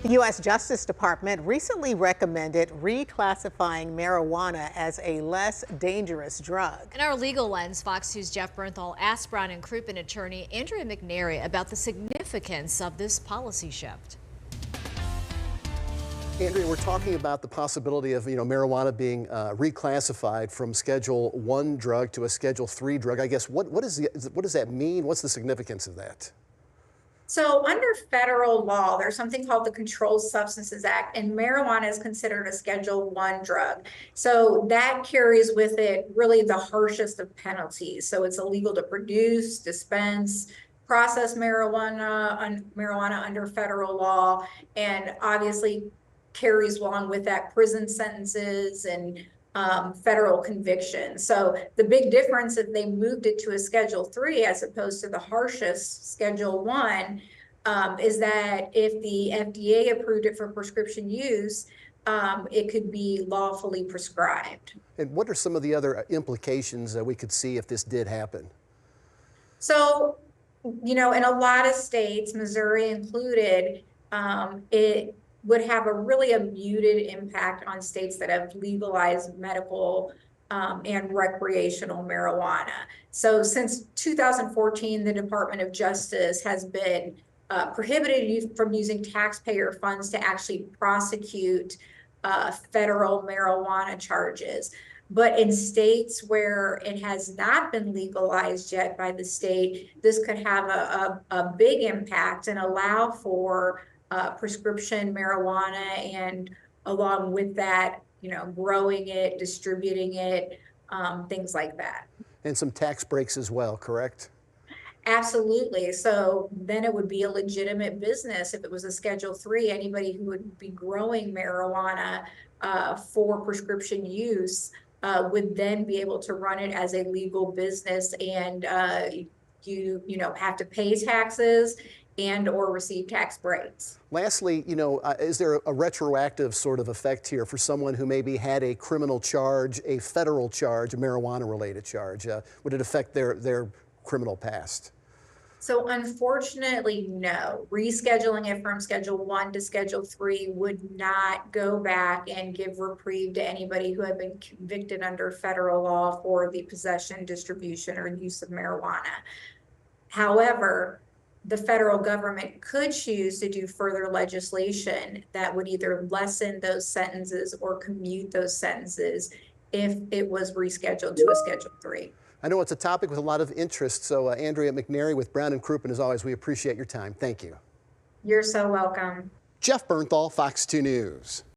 The U.S. Justice Department recently recommended reclassifying marijuana as a less dangerous drug. In our legal lens, Fox 2's Jeff Bernthal asked Brown and Crouppen attorney Andrea McNary about the significance of this policy shift. Andrea, we're talking about the possibility of marijuana being reclassified from Schedule 1 drug to a Schedule 3 drug. I guess what does that mean? What's the significance of that? So under federal law, there's something called the Controlled Substances Act, and marijuana is considered a Schedule 1 drug. So that carries with it really the harshest of penalties. So it's illegal to produce, dispense, process marijuana under federal law, and obviously carries along with that prison sentences and federal conviction. So the big difference if they moved it to a Schedule 3 as opposed to the harshest Schedule 1 is that if the FDA approved it for prescription use, it could be lawfully prescribed. And what are some of the other implications that we could see if this did happen? So, in a lot of states, Missouri included, it would have a muted impact on states that have legalized medical and recreational marijuana. So since 2014, the Department of Justice has been prohibited from using taxpayer funds to actually prosecute federal marijuana charges. But in states where it has not been legalized yet by the state, this could have a big impact and allow for prescription marijuana, and along with that, growing it, distributing it, things like that. And some tax breaks as well, correct? Absolutely. So then it would be a legitimate business if it was a Schedule 3. Anybody who would be growing marijuana for prescription use would then be able to run it as a legal business, and you have to pay taxes and or receive tax breaks. Lastly, is there a retroactive sort of effect here for someone who maybe had a criminal charge, a federal charge, a marijuana-related charge? Would it affect their criminal past? So unfortunately, no. Rescheduling it from Schedule 1 to Schedule 3 would not go back and give reprieve to anybody who had been convicted under federal law for the possession, distribution, or use of marijuana. However, the federal government could choose to do further legislation that would either lessen those sentences or commute those sentences if it was rescheduled to a Schedule 3. I know it's a topic with a lot of interest, so Andrea McNary with Brown and Crouppen, as always, we appreciate your time. Thank you. You're so welcome. Jeff Bernthal, Fox 2 News.